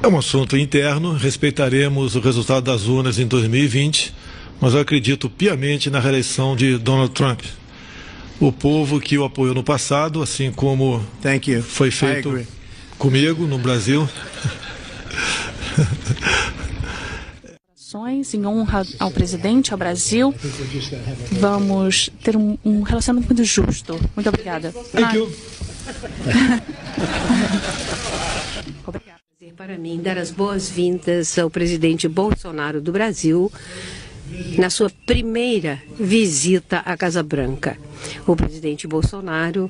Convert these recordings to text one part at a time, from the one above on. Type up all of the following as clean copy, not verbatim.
É um assunto interno, respeitaremos o resultado das urnas em 2020, mas eu acredito piamente na reeleição de Donald Trump. O povo que o apoiou no passado, assim como foi feito comigo no Brasil. Em honra ao presidente, ao Brasil, vamos ter um relacionamento muito justo. Muito obrigada. Thank you. Obrigada. Para mim, dar as boas-vindas ao presidente Bolsonaro do Brasil na sua primeira visita à Casa Branca. O presidente Bolsonaro,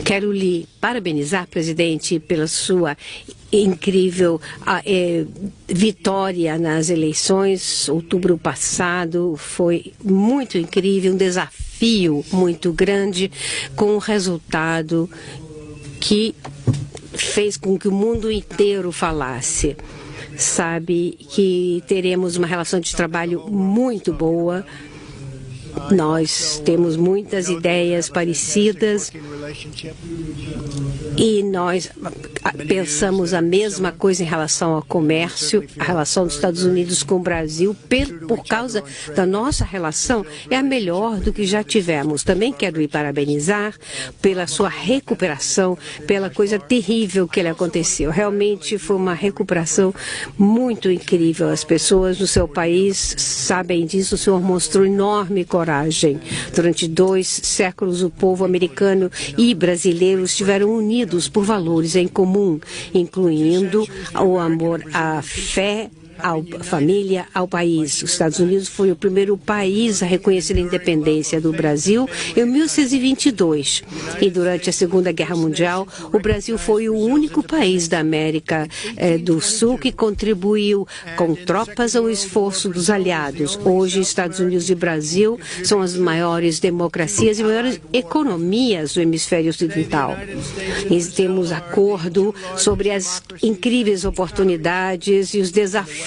quero lhe parabenizar, presidente, pela sua incrível vitória nas eleições. Outubro passado foi muito incrível, um desafio muito grande, com um resultado que fez com que o mundo inteiro falasse. Sabe que teremos uma relação de trabalho muito boa. Nós temos muitas ideias parecidas e nós pensamos a mesma coisa em relação ao comércio. A relação dos Estados Unidos com o Brasil, por causa da nossa relação, é a melhor do que já tivemos. Também quero lhe parabenizar pela sua recuperação, pela coisa terrível que lhe aconteceu. Realmente foi uma recuperação muito incrível. As pessoas no seu país sabem disso. O senhor mostrou enorme coragem. Durante 2 séculos, o povo americano e brasileiro estiveram unidos por valores em comum, incluindo o amor à fé, à família, ao país. Os Estados Unidos foi o primeiro país a reconhecer a independência do Brasil em 1622. E durante a Segunda Guerra Mundial, o Brasil foi o único país da América do Sul que contribuiu com tropas ao esforço dos aliados. Hoje, Estados Unidos e Brasil são as maiores democracias e maiores economias do hemisfério ocidental. E temos acordo sobre as incríveis oportunidades e os desafios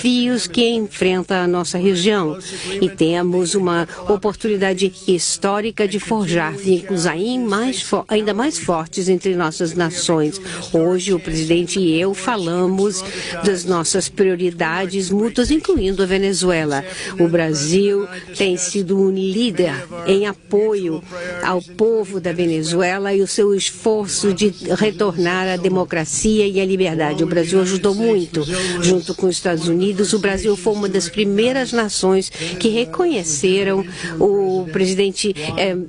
que enfrenta a nossa região. E temos uma oportunidade histórica de forjar vínculos ainda mais fortes entre nossas nações. Hoje, o presidente e eu falamos das nossas prioridades mútuas, incluindo a Venezuela. O Brasil tem sido um líder em apoio ao povo da Venezuela e o seu esforço de retornar à democracia e à liberdade. O Brasil ajudou muito, junto com os Estados Unidos. O Brasil foi uma das primeiras nações que reconheceram o presidente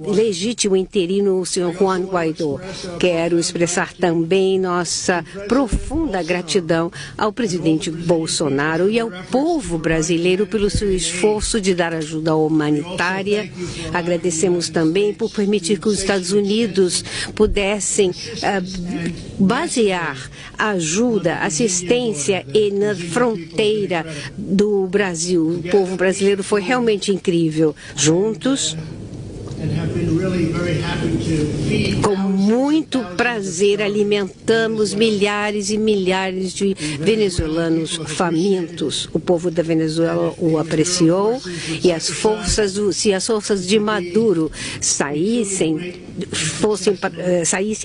legítimo interino, o senhor Juan Guaidó. Quero expressar também nossa profunda gratidão ao presidente Bolsonaro e ao povo brasileiro pelo seu esforço de dar ajuda humanitária. Agradecemos também por permitir que os Estados Unidos pudessem basear ajuda, assistência na fronteira do Brasil. O povo brasileiro foi realmente incrível. Juntos, com muito prazer, alimentamos milhares e milhares de venezuelanos famintos. O povo da Venezuela o apreciou e se as forças de Maduro saíssem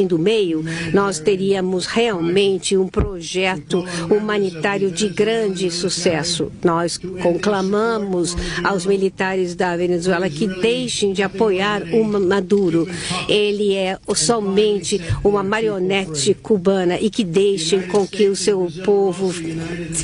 do meio, nós teríamos realmente um projeto humanitário de grande sucesso. Nós conclamamos aos militares da Venezuela que deixem de apoiar o Maduro. Ele é somente uma marionete cubana e que deixem com que o seu povo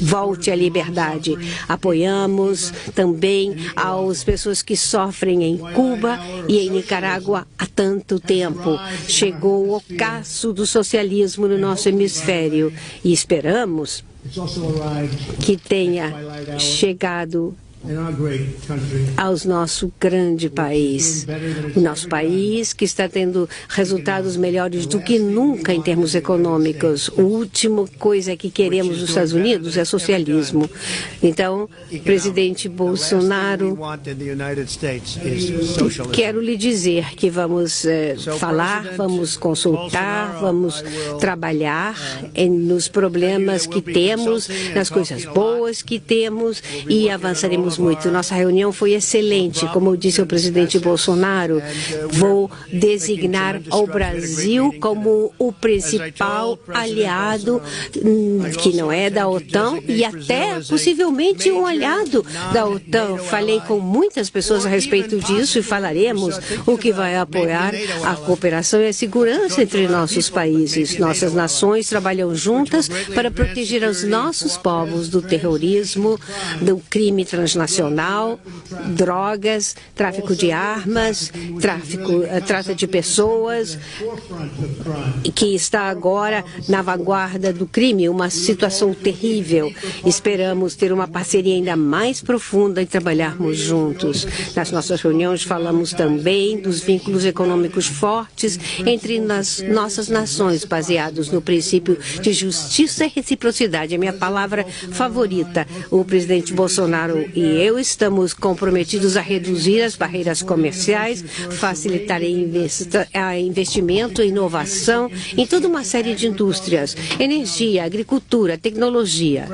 volte à liberdade. Apoiamos também as pessoas que sofrem em Cuba e em Nicarágua há tanto tempo. Chegou o ocaso do socialismo no nosso hemisfério e esperamos que tenha chegado ao nosso grande país. O nosso país que está tendo resultados melhores do que nunca em termos econômicos. A última coisa que queremos nos Estados Unidos é socialismo. Então, presidente Bolsonaro, quero lhe dizer que vamos falar, vamos consultar, vamos trabalhar nos problemas que temos, nas coisas boas que temos e avançaremos Aprendemos muito. Nossa reunião foi excelente. Como disse o presidente Bolsonaro, vou designar o Brasil como o principal aliado, que não é da OTAN, e até possivelmente um aliado da OTAN. Falei com muitas pessoas a respeito disso e falaremos o que vai apoiar a cooperação e a segurança entre nossos países. Nossas nações trabalham juntas para proteger os nossos povos do terrorismo, do crime transnacional, drogas, tráfico de armas, trata de pessoas, que está agora na vanguarda do crime, uma situação terrível. Esperamos ter uma parceria ainda mais profunda e trabalharmos juntos. Nas nossas reuniões falamos também dos vínculos econômicos fortes entre nossas nações, baseados no princípio de justiça e reciprocidade. É minha palavra favorita. O presidente Bolsonaro e eu estamos comprometidos a reduzir as barreiras comerciais, facilitar investimento e inovação em toda uma série de indústrias, energia, agricultura, tecnologia.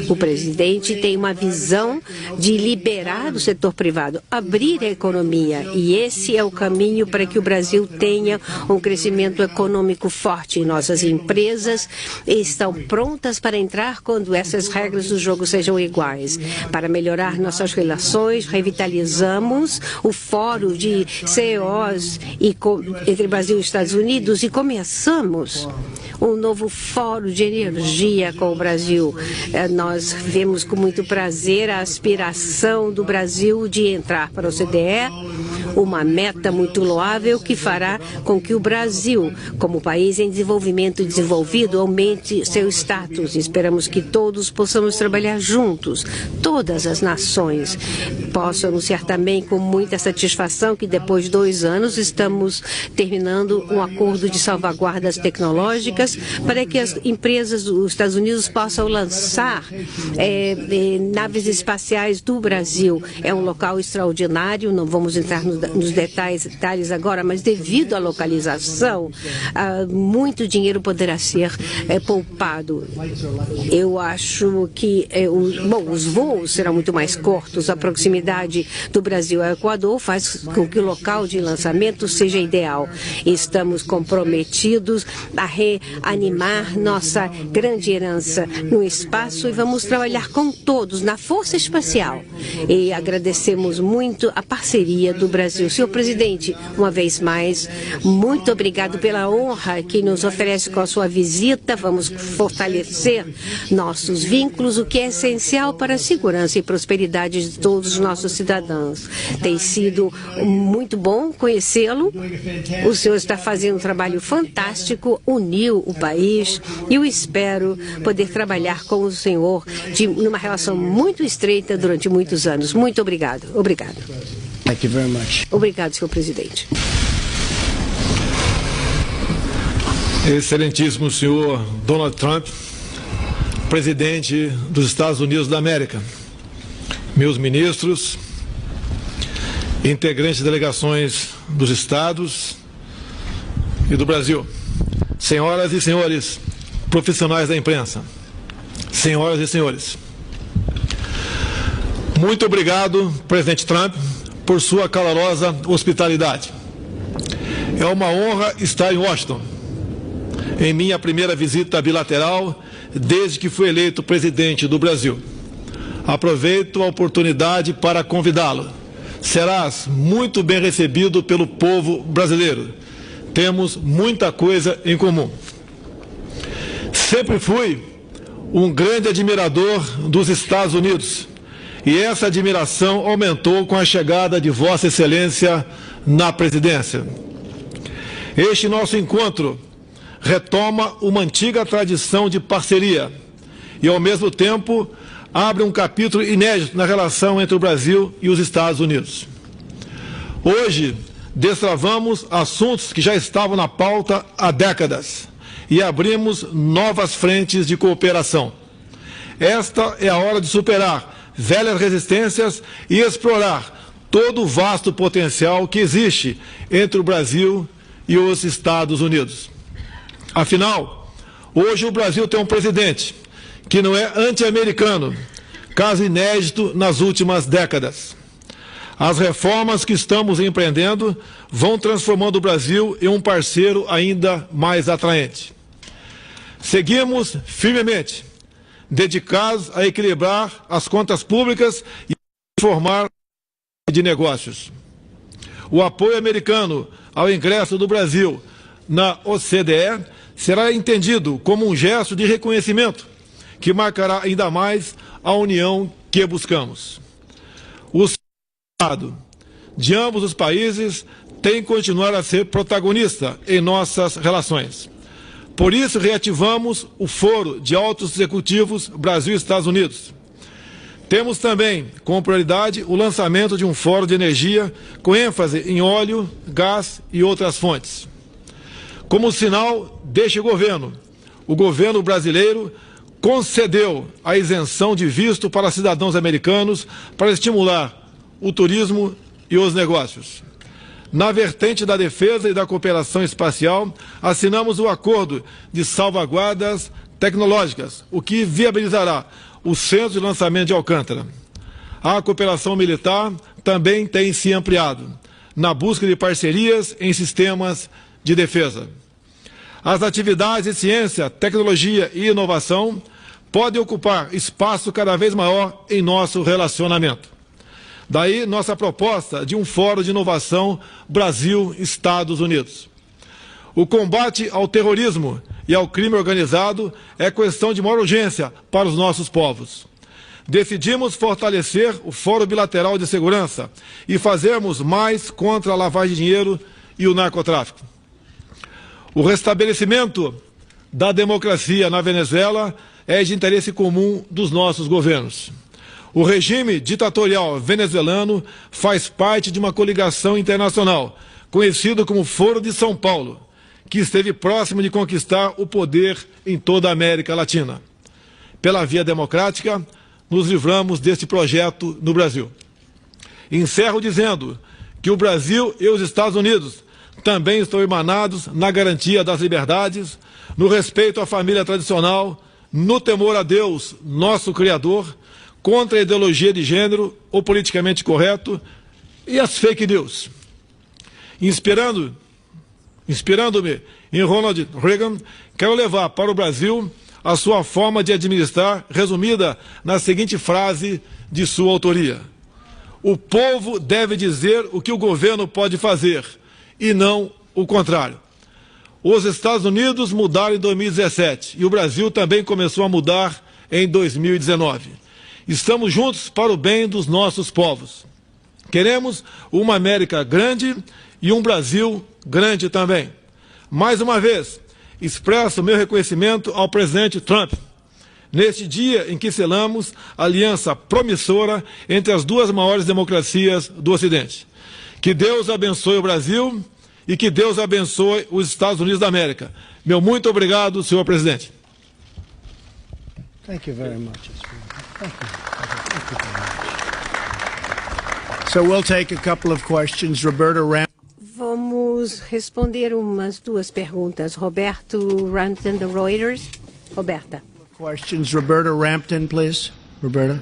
O presidente tem uma visão de liberar o setor privado, abrir a economia, e esse é o caminho para que o Brasil tenha um crescimento econômico forte. Nossas empresas estão prontas para entrar quando essas regras do jogo sejam iguais. Para melhorar nossas relações, revitalizamos o Fórum de CEOs entre Brasil e Estados Unidos e começamos um novo fórum de energia com o Brasil. Nós vemos com muito prazer a aspiração do Brasil de entrar para o OCDE, uma meta muito loável que fará com que o Brasil, como país em desenvolvimento e desenvolvido, aumente seu status. Esperamos que todos possamos trabalhar juntos, todas as nações. Posso anunciar também com muita satisfação que depois de 2 anos estamos terminando um acordo de salvaguardas tecnológicas para que as empresas dos Estados Unidos possam lançar naves espaciais do Brasil. É um local extraordinário, não vamos entrar nos detalhes agora, mas devido à localização, muito dinheiro poderá ser poupado. Eu acho que os voos serão muito mais curtos. A proximidade do Brasil ao Equador faz com que o local de lançamento seja ideal. Estamos comprometidos a reanimar nossa grande herança no espaço e vamos trabalhar com todos na Força Espacial. E agradecemos muito a parceria do Brasil. Senhor presidente, uma vez mais, muito obrigado pela honra que nos oferece com a sua visita. Vamos fortalecer nossos vínculos, o que é essencial para a segurança e prosperidade de todos os nossos cidadãos. Tem sido muito bom conhecê-lo. O senhor está fazendo um trabalho fantástico, uniu o país e eu espero poder trabalhar com o senhor numa relação muito estreita durante muitos anos. Muito obrigado. Obrigado. Thank you very much. Obrigado, senhor presidente. Excelentíssimo senhor Donald Trump, presidente dos Estados Unidos da América, meus ministros, integrantes de delegações dos estados e do Brasil, senhoras e senhores profissionais da imprensa, senhoras e senhores, muito obrigado, presidente Trump, por sua calorosa hospitalidade. É uma honra estar em Washington, em minha primeira visita bilateral desde que fui eleito presidente do Brasil. Aproveito a oportunidade para convidá-lo. Serás muito bem recebido pelo povo brasileiro. Temos muita coisa em comum. Sempre fui um grande admirador dos Estados Unidos e essa admiração aumentou com a chegada de Vossa Excelência na presidência. Este nosso encontro retoma uma antiga tradição de parceria e, ao mesmo tempo, abre um capítulo inédito na relação entre o Brasil e os Estados Unidos. Hoje, destravamos assuntos que já estavam na pauta há décadas e abrimos novas frentes de cooperação. Esta é a hora de superar velhas resistências e explorar todo o vasto potencial que existe entre o Brasil e os Estados Unidos. Afinal, hoje o Brasil tem um presidente que não é anti-americano, caso inédito nas últimas décadas. As reformas que estamos empreendendo vão transformando o Brasil em um parceiro ainda mais atraente. Seguimos firmemente dedicados a equilibrar as contas públicas e formar de negócios. O apoio americano ao ingresso do Brasil na OCDE será entendido como um gesto de reconhecimento que marcará ainda mais a união que buscamos. O Estado de ambos os países tem que continuar a ser protagonista em nossas relações. Por isso, reativamos o Foro de Altos Executivos Brasil e Estados Unidos. Temos também, como prioridade, o lançamento de um fórum de energia com ênfase em óleo, gás e outras fontes. Como sinal deste governo, o governo brasileiro concedeu a isenção de visto para cidadãos americanos para estimular o turismo e os negócios. Na vertente da defesa e da cooperação espacial, assinamos o acordo de salvaguardas tecnológicas, o que viabilizará o Centro de Lançamento de Alcântara. A cooperação militar também tem se ampliado, na busca de parcerias em sistemas de defesa. As atividades de ciência, tecnologia e inovação podem ocupar espaço cada vez maior em nosso relacionamento. Daí nossa proposta de um Fórum de Inovação Brasil-Estados Unidos. O combate ao terrorismo e ao crime organizado é questão de maior urgência para os nossos povos. Decidimos fortalecer o Fórum Bilateral de Segurança e fazermos mais contra a lavagem de dinheiro e o narcotráfico. O restabelecimento da democracia na Venezuela é de interesse comum dos nossos governos. O regime ditatorial venezuelano faz parte de uma coligação internacional, conhecido como Foro de São Paulo, que esteve próximo de conquistar o poder em toda a América Latina. Pela via democrática, nos livramos deste projeto no Brasil. Encerro dizendo que o Brasil e os Estados Unidos também estão irmanados na garantia das liberdades, no respeito à família tradicional, no temor a Deus, nosso Criador, contra a ideologia de gênero, o politicamente correto e as fake news. Inspirando-me em Ronald Reagan, quero levar para o Brasil a sua forma de administrar, resumida na seguinte frase de sua autoria: o povo deve dizer o que o governo pode fazer, e não o contrário. Os Estados Unidos mudaram em 2017 e o Brasil também começou a mudar em 2019. Estamos juntos para o bem dos nossos povos. Queremos uma América grande e um Brasil grande também. Mais uma vez, expresso meu reconhecimento ao presidente Trump, neste dia em que selamos a aliança promissora entre as duas maiores democracias do Ocidente. Que Deus abençoe o Brasil e que Deus abençoe os Estados Unidos da América. Meu muito obrigado, senhor presidente. Thank you very much. Thank you. Thank you very much. So we'll take a couple of questions. Roberta Rampton. Vamos responder umas duas perguntas. Roberto Rampton, da Reuters. Roberta. Questions. Roberta Rampton, please. Roberta.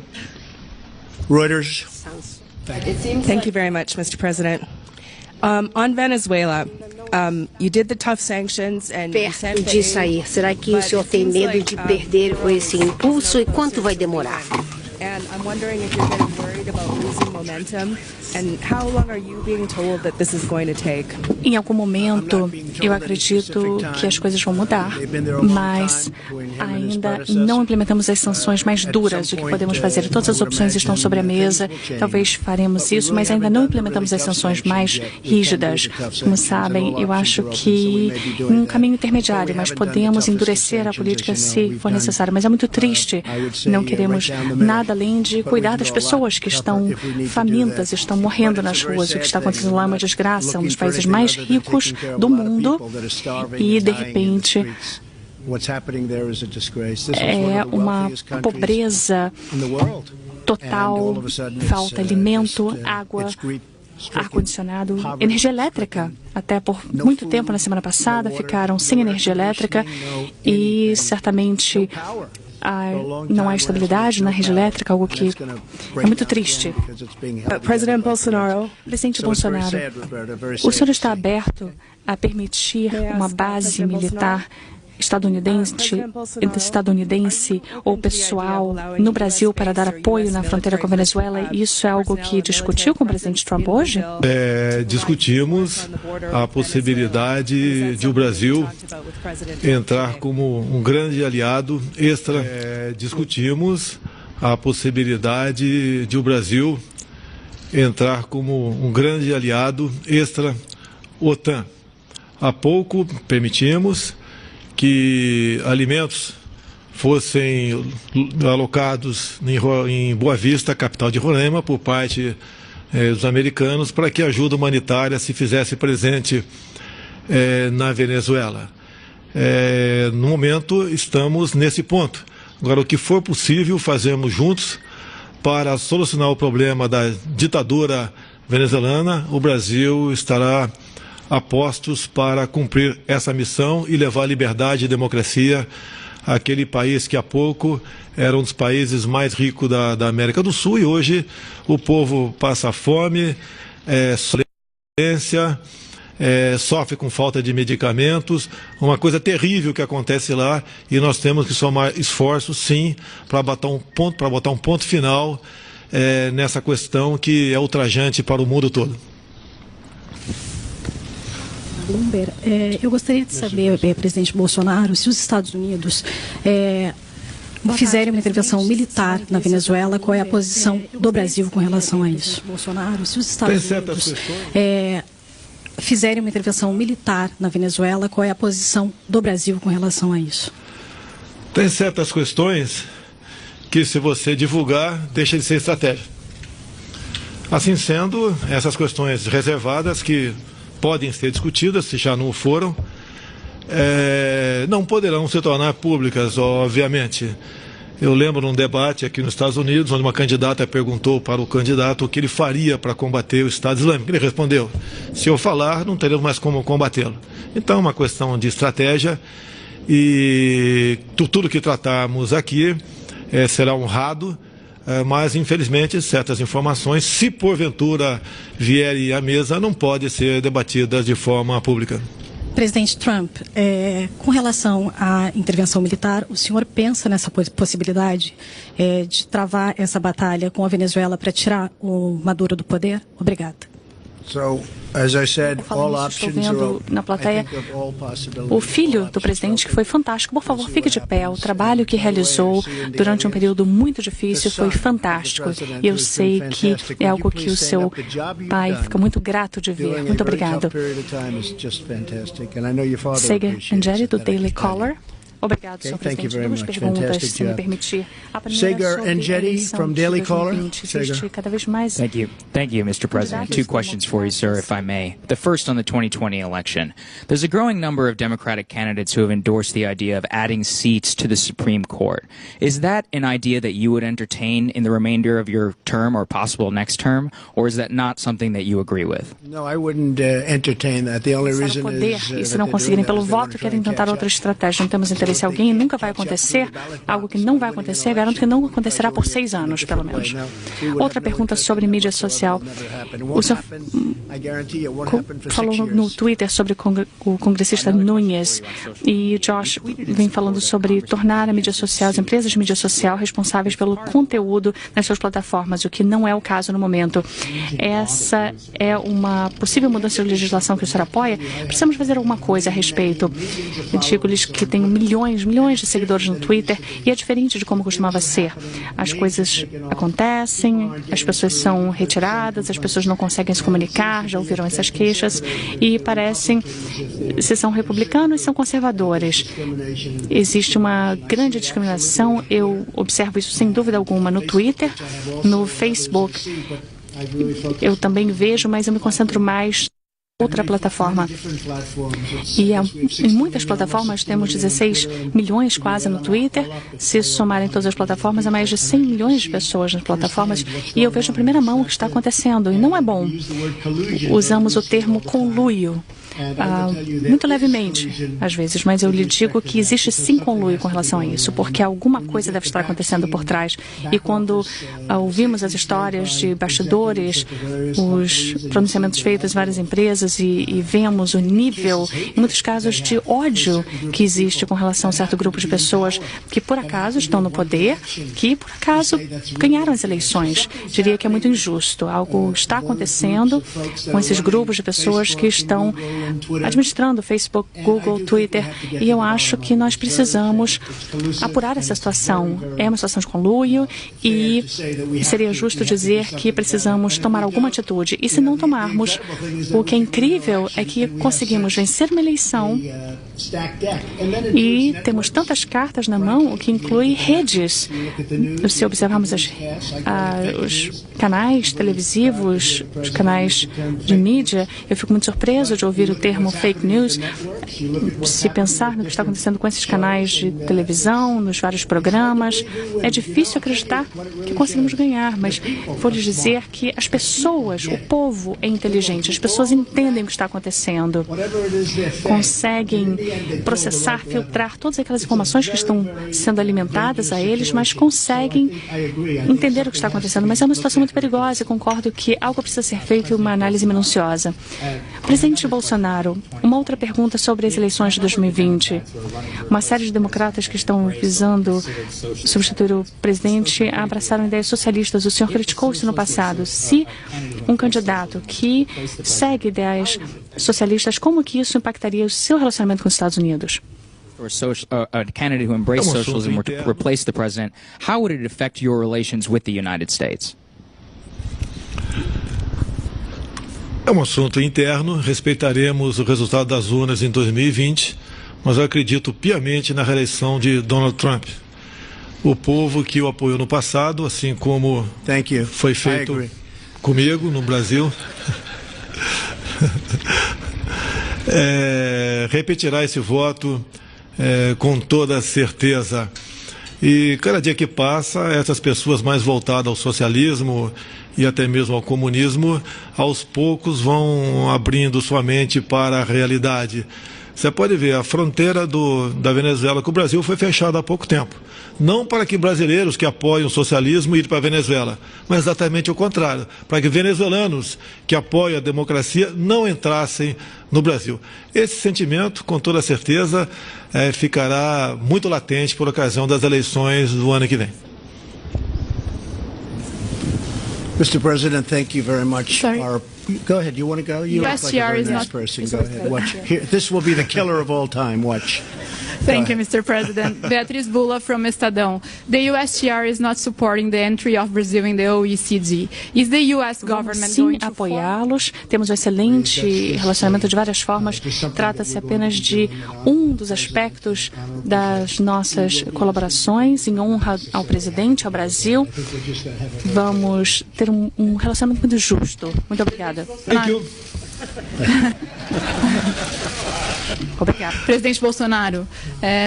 Reuters. Thank you very much, Mr. President. On Venezuela, you did the tough sanctions and Perto de sair, será que o senhor tem medo de perder esse impulso e quanto vai demorar? And I'm wondering if you're getting worried about losing momentum, and how long are you being told that this is going to take? Em algum momento, eu acredito que as coisas vão mudar, mas ainda não implementamos as sanções mais duras. O que podemos fazer? Todas as opções estão sobre a mesa. Talvez faremos isso, mas ainda não implementamos as sanções mais rígidas. Como sabem, eu acho que um caminho intermediário, mas podemos endurecer a política se for necessário. Mas é muito triste. Não queremos nada além de cuidar das pessoas que estão famintas, estão morrendo nas ruas. O que está acontecendo lá é uma desgraça, um dos países mais ricos do mundo, e de repente é uma pobreza total, falta alimento, água, ar-condicionado, energia elétrica. Até por muito tempo na semana passada ficaram sem energia elétrica e certamente não há estabilidade na rede elétrica, algo que é muito triste. President Bolsonaro, Presidente Bolsonaro, o senhor está aberto a permitir uma base militar estadunidense ou pessoal no Brasil para dar apoio na fronteira com a Venezuela? Isso é algo que discutiu com o presidente Trump hoje? Discutimos a possibilidade de o Brasil entrar como um grande aliado discutimos a possibilidade de o Brasil entrar como um grande aliado extra-OTAN. Há pouco permitimos que alimentos fossem alocados em Boa Vista, capital de Roraima, por parte dos americanos, para que a ajuda humanitária se fizesse presente na Venezuela. No momento, estamos nesse ponto. Agora, o que for possível, fazemos juntos para solucionar o problema da ditadura venezuelana. O Brasil estará a postos para cumprir essa missão e levar liberdade e democracia àquele país que há pouco era um dos países mais ricos da América do Sul, e hoje o povo passa fome, violência, sofre com falta de medicamentos, uma coisa terrível que acontece lá, e nós temos que somar esforços, sim, para botar um ponto final nessa questão que é ultrajante para o mundo todo. Bloomberg, eu gostaria de saber, presidente Bolsonaro, se os Estados Unidos fizerem uma intervenção militar na Venezuela, qual é a posição do Brasil com relação a isso? Bolsonaro, se os Estados Unidos fizerem uma intervenção militar na Venezuela, qual é a posição do Brasil com relação a isso? Tem certas questões que, se você divulgar, deixa de ser estratégia. Assim sendo, essas questões reservadas que podem ser discutidas, se já não foram, não poderão se tornar públicas, obviamente. Eu lembro num debate aqui nos Estados Unidos, onde uma candidata perguntou para o candidato o que ele faria para combater o Estado Islâmico. Ele respondeu: se eu falar, não teremos mais como combatê-lo. Então, é uma questão de estratégia, e tudo que tratarmos aqui será honrado. Mas, infelizmente, certas informações, se porventura vierem à mesa, não podem ser debatidas de forma pública. Presidente Trump, com relação à intervenção militar, o senhor pensa nessa possibilidade de travar essa batalha com a Venezuela para tirar o Maduro do poder? Obrigada. Estou vendo na plateia o filho do presidente, que foi fantástico. Por favor, fique de pé. O trabalho que realizou durante um período muito difícil foi fantástico. E eu sei que é algo que o seu pai fica muito grato de ver. Muito obrigado. Sega Angeli, do Daily Caller. Obrigado, senhor presidente. Duas perguntas, se me permitir. A primeira sobre a eleição de 2020. Existe cada vez mais. Thank you, Mr. President. Two questions for you, sir, if I may. The first on the 2020 election. There's a growing number of Democratic candidates who have endorsed the idea of adding seats to the Supreme Court. Is that an idea that you would entertain in the remainder of your term or possible next term, or is that not something that you agree with? No, I wouldn't entertain that. The only reason is e se não conseguirem pelo voto, querem tentar outra estratégia. Não temos interesse alguém, nunca vai acontecer. Algo que não vai acontecer, garanto que não acontecerá por 6 anos, pelo menos. Outra pergunta sobre mídia social. O senhor falou no Twitter sobre o congressista Nunes, e Josh vem falando sobre tornar a mídia social, as empresas de mídia social, responsáveis pelo conteúdo nas suas plataformas, o que não é o caso no momento. Essa é uma possível mudança de legislação que o senhor apoia? Precisamos fazer alguma coisa a respeito. Eu digo-lhes que tem milhões de seguidores no Twitter, e é diferente de como costumava ser. As coisas acontecem, as pessoas são retiradas, as pessoas não conseguem se comunicar, já ouviram essas queixas, e parecem, se são republicanos, são conservadores. Existe uma grande discriminação, eu observo isso sem dúvida alguma no Twitter, no Facebook. Eu também vejo, mas eu me concentro mais outra plataforma. E em muitas plataformas temos 16 milhões quase no Twitter. Se somarem todas as plataformas, há mais de 100 milhões de pessoas nas plataformas. E eu vejo em primeira mão o que está acontecendo. E não é bom. Usamos o termo conluio. muito levemente, às vezes, mas eu lhe digo que existe sim conluio com relação a isso, porque alguma coisa deve estar acontecendo por trás. E quando ouvimos as histórias de bastidores, os pronunciamentos feitos em várias empresas e vemos o nível, em muitos casos, de ódio que existe com relação a um certo grupo de pessoas que, por acaso, estão no poder, que, por acaso, ganharam as eleições. Diria que é muito injusto. Algo está acontecendo com esses grupos de pessoas que estão administrando Facebook, Google, Twitter, e eu acho que nós precisamos apurar essa situação. É uma situação de conluio e seria justo dizer que precisamos tomar alguma atitude. E se não tomarmos, o que é incrível é que conseguimos vencer uma eleição e temos tantas cartas na mão, o que inclui redes. Se observarmos os canais televisivos, os canais de mídia, eu fico muito surpreso de ouvir o termo fake news. Se pensar no que está acontecendo com esses canais de televisão, nos vários programas, é difícil acreditar que conseguimos ganhar, mas vou lhes dizer que as pessoas, o povo é inteligente, as pessoas entendem o que está acontecendo, conseguem processar, filtrar todas aquelas informações que estão sendo alimentadas a eles, mas conseguem entender o que está acontecendo. Mas é uma situação muito perigosa e concordo que algo precisa ser feito e uma análise minuciosa. Presidente Bolsonaro, uma outra pergunta sobre as eleições de 2020. Uma série de democratas que estão visando substituir o presidente abraçaram ideias socialistas. O senhor criticou isso no passado. Se um candidato que segue ideias socialistas, como que isso impactaria o seu relacionamento com os Estados Unidos? Or a candidate who embraced socialism were to replace the president, how would it affect your relations with the United States? É um assunto interno, respeitaremos o resultado das urnas em 2020, mas eu acredito piamente na reeleição de Donald Trump. O povo que o apoiou no passado, assim como foi feito comigo no Brasil, repetirá esse voto com toda certeza. E cada dia que passa, essas pessoas mais voltadas ao socialismo e até mesmo ao comunismo, aos poucos vão abrindo sua mente para a realidade. Você pode ver, a fronteira da Venezuela com o Brasil foi fechada há pouco tempo. Não para que brasileiros que apoiam o socialismo irem para a Venezuela, mas exatamente o contrário, para que venezuelanos que apoiam a democracia não entrassem no Brasil. Esse sentimento, com toda certeza, ficará muito latente por ocasião das eleições do ano que vem. Mr. President, thank you very much. Go ahead. You want to go? You look like a very nice person. Go ahead. Watch. Here, this will be the killer of all time. Watch. Thank you, Mr. President. Beatriz Bula from Estadão. The USTR is not supporting the entry of Brazil in the OECD. Is the US government going to apoiá-los? Temos um excelente relacionamento de várias formas. Trata-se apenas de um dos aspectos das nossas colaborações em honra ao presidente, ao Brasil. Vamos ter um relacionamento muito justo. Muito obrigada. Thank you. Obrigado. Presidente Bolsonaro,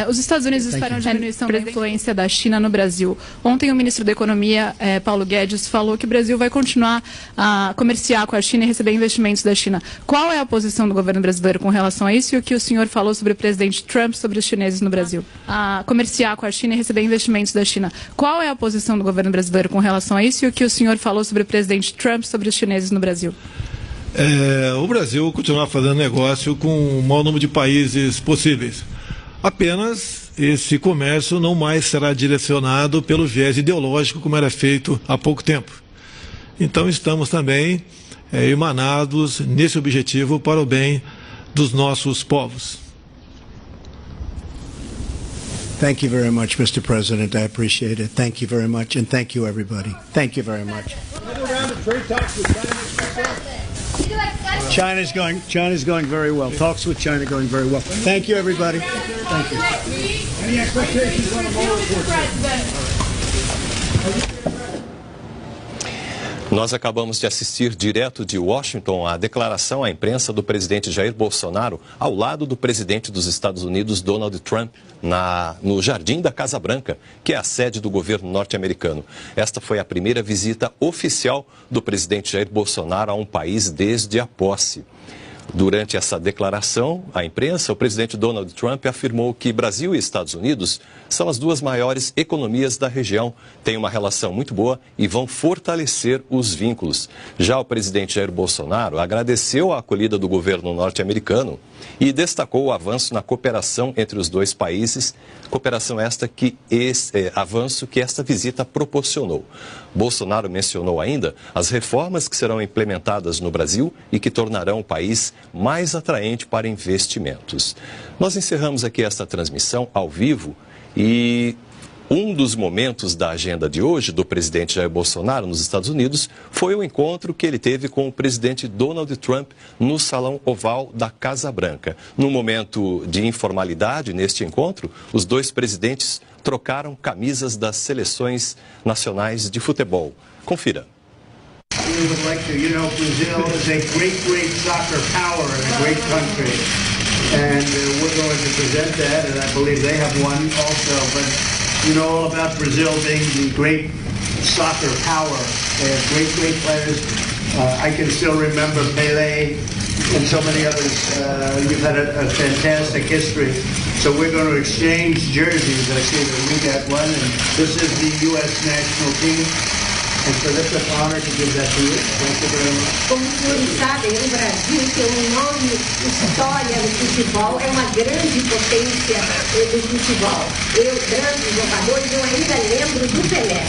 os Estados Unidos esperam diminuição da influência da China no Brasil. Ontem o ministro da Economia, Paulo Guedes, falou que o Brasil vai continuar a comerciar com a China e receber investimentos da China. Qual é a posição do governo brasileiro com relação a isso e o que o senhor falou sobre o presidente Trump sobre os chineses no Brasil? A comerciar com a China e receber investimentos da China. Qual é a posição do governo brasileiro com relação a isso e o que o senhor falou sobre o presidente Trump sobre os chineses no Brasil? O Brasil continuar fazendo negócio com o maior número de países possíveis. Apenas esse comércio não mais será direcionado pelo viés ideológico como era feito há pouco tempo. Então estamos também emanados nesse objetivo para o bem dos nossos povos. Thank you very much, Mr. President. I appreciate it. Thank you very much, and thank you, everybody. Thank you very much. China's going very well. Talks with China going very well. Thank you, everybody. Thank you. Any expectations on the Mueller report? Nós acabamos de assistir direto de Washington a declaração à imprensa do presidente Jair Bolsonaro ao lado do presidente dos Estados Unidos, Donald Trump, no Jardim da Casa Branca, que é a sede do governo norte-americano. Esta foi a primeira visita oficial do presidente Jair Bolsonaro a um país desde a posse. Durante essa declaração à imprensa, o presidente Donald Trump afirmou que Brasil e Estados Unidos são as duas maiores economias da região, têm uma relação muito boa e vão fortalecer os vínculos. Já o presidente Jair Bolsonaro agradeceu a acolhida do governo norte-americano e destacou o avanço na cooperação entre os dois países, cooperação avanço que esta visita proporcionou. Bolsonaro mencionou ainda as reformas que serão implementadas no Brasil e que tornarão o país mais atraente para investimentos. Nós encerramos aqui esta transmissão ao vivo e um dos momentos da agenda de hoje do presidente Jair Bolsonaro nos Estados Unidos foi o encontro que ele teve com o presidente Donald Trump no Salão Oval da Casa Branca. Num momento de informalidade neste encontro, os dois presidentes trocaram camisas das seleções nacionais de futebol. Confira. We would like to, Brazil is a great soccer power and a great country. And we're going to present that, and I believe they have one also. But you know all about Brazil being the great soccer power. They have great players. I can still remember Pelé and so many others. You've had a fantastic history. So we're going to exchange jerseys. I see that we got one, and this is the U.S. national team. And so that's an honor to give that to you. Thank you very much. Como os senhores sabem, o Brasil tem um enorme história no futebol, é uma grande potência no futebol. Grandes jogadores, eu ainda lembro do Pelé.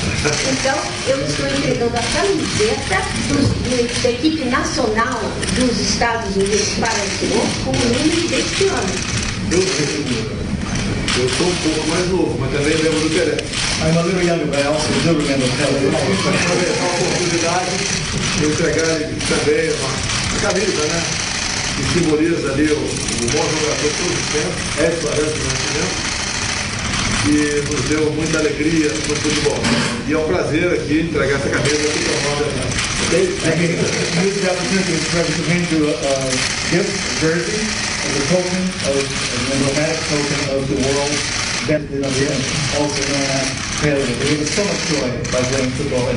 Então, eu estou entregando a camiseta da equipe nacional dos Estados Unidos para o senhor com o número deste ano. Eu sou um pouco mais novo, mas também lembro do Pelé. I'm a little younger, but I also do remember Pelé. A oportunidade de entregar também uma camisa, né? Que simboliza ali o bom jogador de todos os tempos, Edson Arantes do Nascimento, que nos deu muita alegria no futebol. E é um prazer aqui entregar essa camisa aqui para nós. Use the opportunity to bring to a gift, a jersey, as a token, an emblematic token of the world that is also known as Pelé. It gave us so much joy by playing football.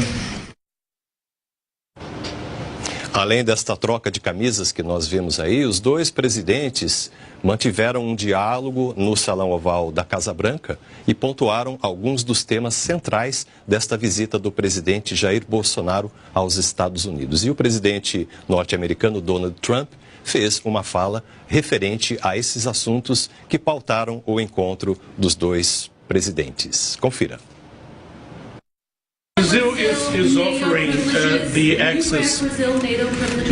Além desta troca de camisas que nós vimos aí, os dois presidentes mantiveram um diálogo no Salão Oval da Casa Branca e pontuaram alguns dos temas centrais desta visita do presidente Jair Bolsonaro aos Estados Unidos. E o presidente norte-americano Donald Trump fez uma fala referente a esses assuntos que pautaram o encontro dos dois presidentes. Brazil is offering the access.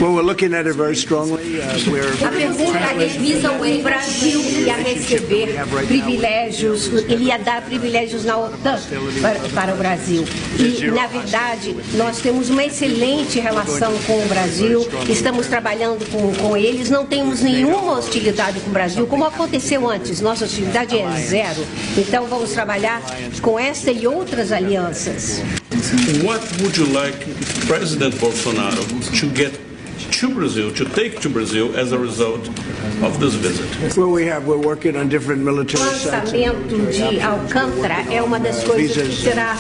Well, we're looking at it very strongly. A pergunta visa o Brasil ia receber privilégios, ele ia dar privilégios na OTAN para o Brasil. E, na verdade, nós temos uma excelente relação com o Brasil, estamos trabalhando com eles, não temos nenhuma hostilidade com o Brasil, como aconteceu antes, nossa hostilidade é zero. Então, vamos trabalhar com esta e outras alianças. What would you like President Bolsonaro to get to Brazil, to take to Brazil as a result of this visit? Well, we're working on different military sites. O lançamento de Alcântara é uma das coisas que será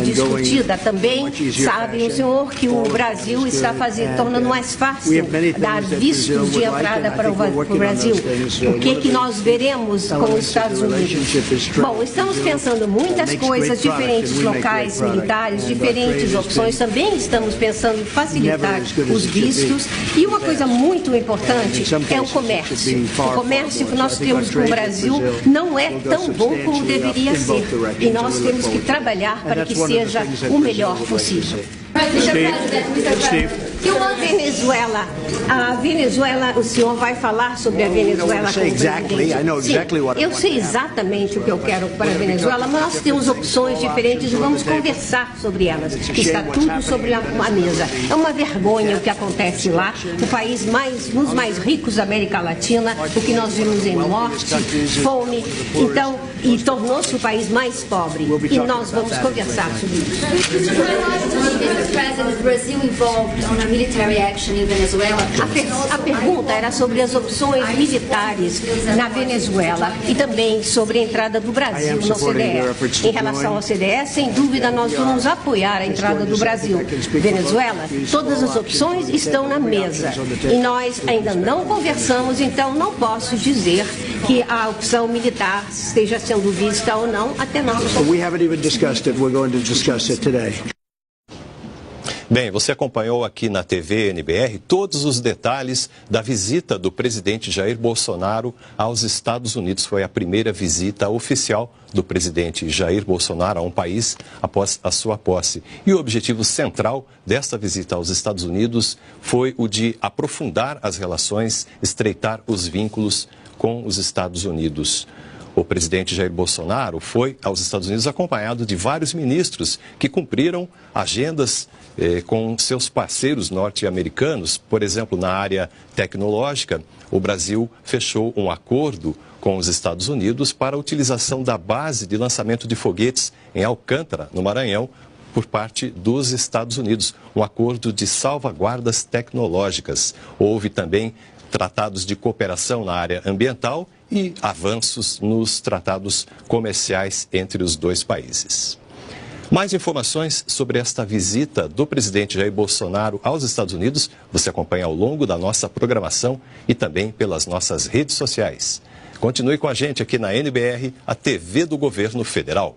discutida também. Sabe o senhor que o Brasil está tornando mais fácil dar vistos de entrada para o Brasil. O que nós veremos com os Estados Unidos? Bom, estamos pensando muitas coisas, diferentes locais militares, diferentes opções. Também estamos pensando em facilitar os vistos. E uma coisa muito importante é o comércio. O comércio que nós temos com o Brasil não é tão bom como deveria ser. E nós temos que trabalhar para que seja o melhor possível. E a Venezuela, o senhor vai falar sobre a Venezuela com o presidente? Sim, eu sei exatamente o que eu quero para a Venezuela, mas nós temos opções diferentes e vamos conversar sobre elas. Está tudo sobre a mesa. É uma vergonha o que acontece lá, o país um dos mais ricos da América Latina, o que nós vimos em morte, fome, então, e tornou-se o país mais pobre. E nós vamos conversar sobre isso. President, Brazil involved on a A pergunta era sobre as opções militares na Venezuela e também sobre a entrada do Brasil no OCDE. Em relação ao OCDE, sem dúvida, nós vamos apoiar a entrada do Brasil. Venezuela, todas as opções estão na mesa e nós ainda não conversamos, então não posso dizer que a opção militar esteja sendo vista ou não até nós. We haven't even discussed it. We're going to discuss it today. Bem, você acompanhou aqui na TV NBR todos os detalhes da visita do presidente Jair Bolsonaro aos Estados Unidos. Foi a primeira visita oficial do presidente Jair Bolsonaro a um país após a sua posse. E o objetivo central desta visita aos Estados Unidos foi o de aprofundar as relações, estreitar os vínculos com os Estados Unidos. O presidente Jair Bolsonaro foi aos Estados Unidos acompanhado de vários ministros que cumpriram agendas com seus parceiros norte-americanos. Por exemplo, na área tecnológica, o Brasil fechou um acordo com os Estados Unidos para a utilização da base de lançamento de foguetes em Alcântara, no Maranhão, por parte dos Estados Unidos. Um acordo de salvaguardas tecnológicas. Houve também tratados de cooperação na área ambiental e avanços nos tratados comerciais entre os dois países. Mais informações sobre esta visita do presidente Jair Bolsonaro aos Estados Unidos você acompanha ao longo da nossa programação e também pelas nossas redes sociais. Continue com a gente aqui na NBR, a TV do Governo Federal.